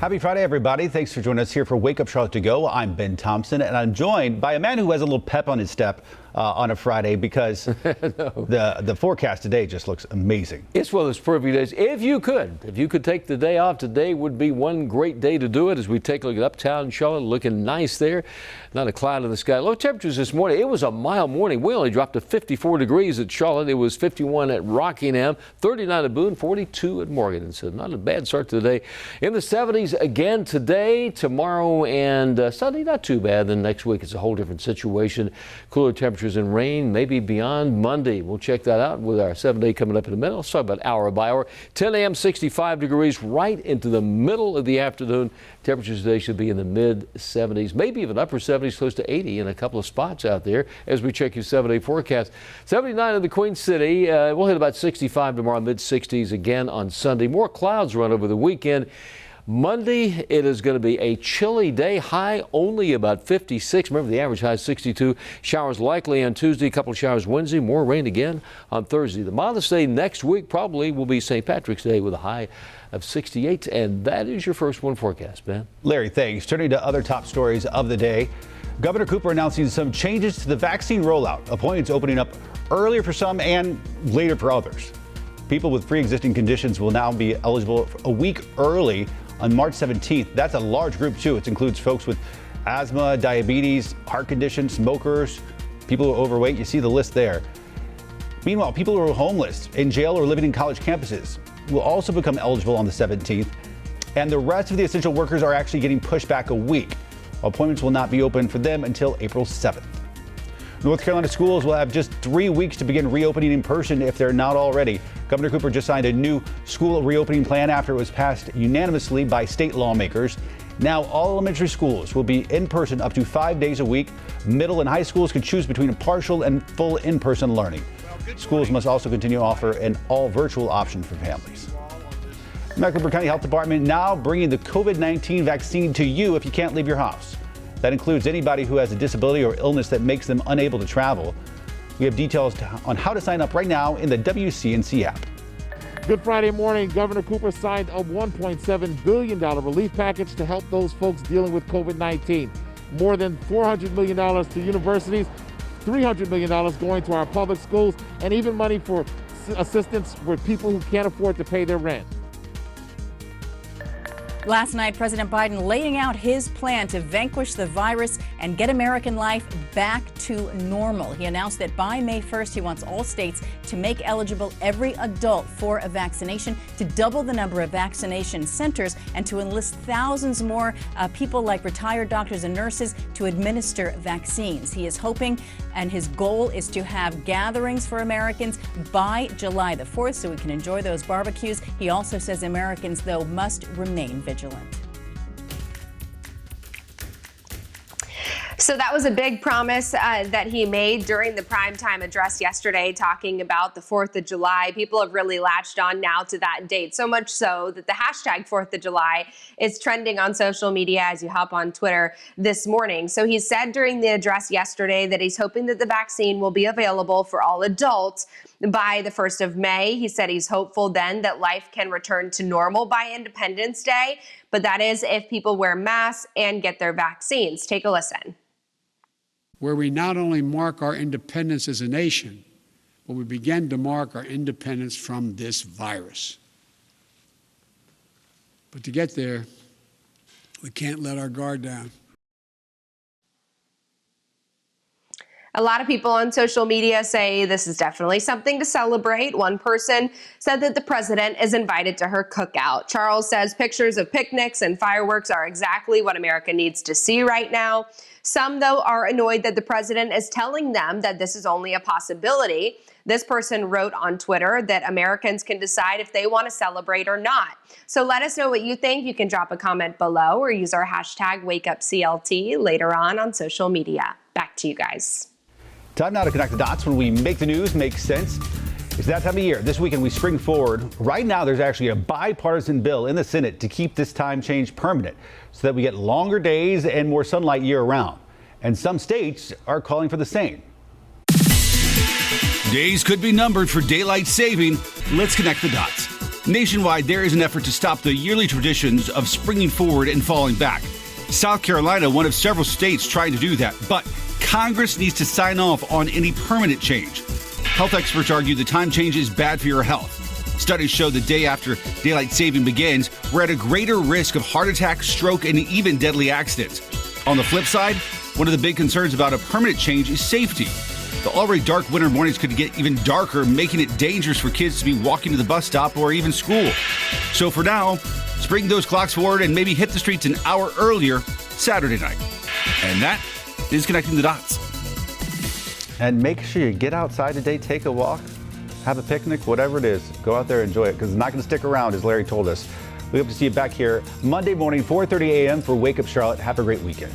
Happy Friday, everybody. Thanks for joining us here for Wake Up Charlotte to Go. I'm Ben Thompson, and I'm joined by a man who has a little pep on his step on a Friday because the forecast today just looks amazing. It's one of those perfect days. If you could take the day off, today would be one great day to do it as we take a look at uptown Charlotte, looking nice there. Not a cloud in the sky. Low temperatures this morning. It was a mild morning. We only dropped to 54 degrees at Charlotte. It was 51 at Rockingham, 39 at Boone, 42 at Morgan. So not a bad start to the day. In the 70s again today, tomorrow, and Sunday, not too bad. Then next week it's a whole different situation. Cooler temperatures and rain, maybe beyond Monday. We'll check that out with our 7-day coming up in a minute. Let's talk about hour by hour. 10 a.m., 65 degrees right into the middle of the afternoon. Temperatures today should be in the mid-70s, maybe even upper 70s, close to 80 in a couple of spots out there as we check your 7-day forecast. 79 in the Queen City. We'll hit about 65 tomorrow, mid-60s again on Sunday. More clouds run over the weekend. Monday, it is going to be a chilly day, high only about 56. Remember, the average high is 62. Showers likely on Tuesday, a couple of showers Wednesday, more rain again on Thursday. The mildest day next week probably will be St. Patrick's Day with a high of 68. And that is your first one forecast, Ben. Larry, thanks. Turning to other top stories of the day. Governor Cooper announcing some changes to the vaccine rollout. Appointments opening up earlier for some and later for others. People with pre-existing conditions will now be eligible a week early on March 17th. That's a large group, too. It includes folks with asthma, diabetes, heart conditions, smokers, people who are overweight. You see the list there. Meanwhile, people who are homeless, in jail, or living in college campuses will also become eligible on the 17th. And the rest of the essential workers are actually getting pushed back a week. Appointments will not be open for them until April 7th. North Carolina schools will have just 3 weeks to begin reopening in person if they're not already. Governor Cooper just signed a new school reopening plan after it was passed unanimously by state lawmakers. Now all elementary schools will be in person up to 5 days a week. Middle and high schools can choose between a partial and full in-person learning. Schools must also continue to offer an all-virtual option for families. Mecklenburg County Health Department now bringing the COVID-19 vaccine to you if you can't leave your house. That includes anybody who has a disability or illness that makes them unable to travel. We have details on how to sign up right now in the WCNC app. Good Friday morning, Governor Cooper signed a $1.7 billion relief package to help those folks dealing with COVID-19. More than $400 million to universities, $300 million going to our public schools, and even money for assistance for people who can't afford to pay their rent. Last night, President Biden laying out his plan to vanquish the virus and get American life back to normal. He announced that by May 1st, he wants all states to make eligible every adult for a vaccination, to double the number of vaccination centers, and to enlist thousands more people like retired doctors and nurses to administer vaccines. He is hoping, and his goal is to have gatherings for Americans by July the 4th so we can enjoy those barbecues. He also says Americans, though, must remain vigilant. So that was a big promise that he made during the primetime address yesterday, talking about the 4th of July. People have really latched on now to that date, so much so that the hashtag 4th of July is trending on social media as you hop on Twitter this morning. So he said during the address yesterday that he's hoping that the vaccine will be available for all adults by the 1st of May. He said he's hopeful then that life can return to normal by Independence Day, but that is if people wear masks and get their vaccines. Take a listen. Where we not only mark our independence as a nation, but we begin to mark our independence from this virus. But to get there, we can't let our guard down. A lot of people on social media say this is definitely something to celebrate. One person said that the president is invited to her cookout. Charles says pictures of picnics and fireworks are exactly what America needs to see right now. Some, though, are annoyed that the president is telling them that this is only a possibility. This person wrote on Twitter that Americans can decide if they want to celebrate or not. So let us know what you think. You can drop a comment below or use our hashtag WakeUpCLT later on social media. Back to you guys. Time now to connect the dots when we make the news make sense. It's that time of year. This weekend we spring forward. Right now there's actually a bipartisan bill in the Senate to keep this time change permanent so that we get longer days and more sunlight year round. And some states are calling for the same. Days could be numbered for daylight saving. Let's connect the dots. Nationwide, there is an effort to stop the yearly traditions of springing forward and falling back. South Carolina, one of several states trying to do that, but Congress needs to sign off on any permanent change. Health experts argue the time change is bad for your health. Studies show the day after daylight saving begins, we're at a greater risk of heart attack, stroke, and even deadly accidents. On the flip side, one of the big concerns about a permanent change is safety. The already dark winter mornings could get even darker, making it dangerous for kids to be walking to the bus stop or even school. So for now, spring those clocks forward and maybe hit the streets an hour earlier Saturday night. And that is Connecting the Dots. And make sure you get outside today, take a walk, have a picnic, whatever it is. Go out there, enjoy it, because it's not going to stick around, as Larry told us. We hope to see you back here Monday morning, 4:30 a.m. for Wake Up Charlotte. Have a great weekend.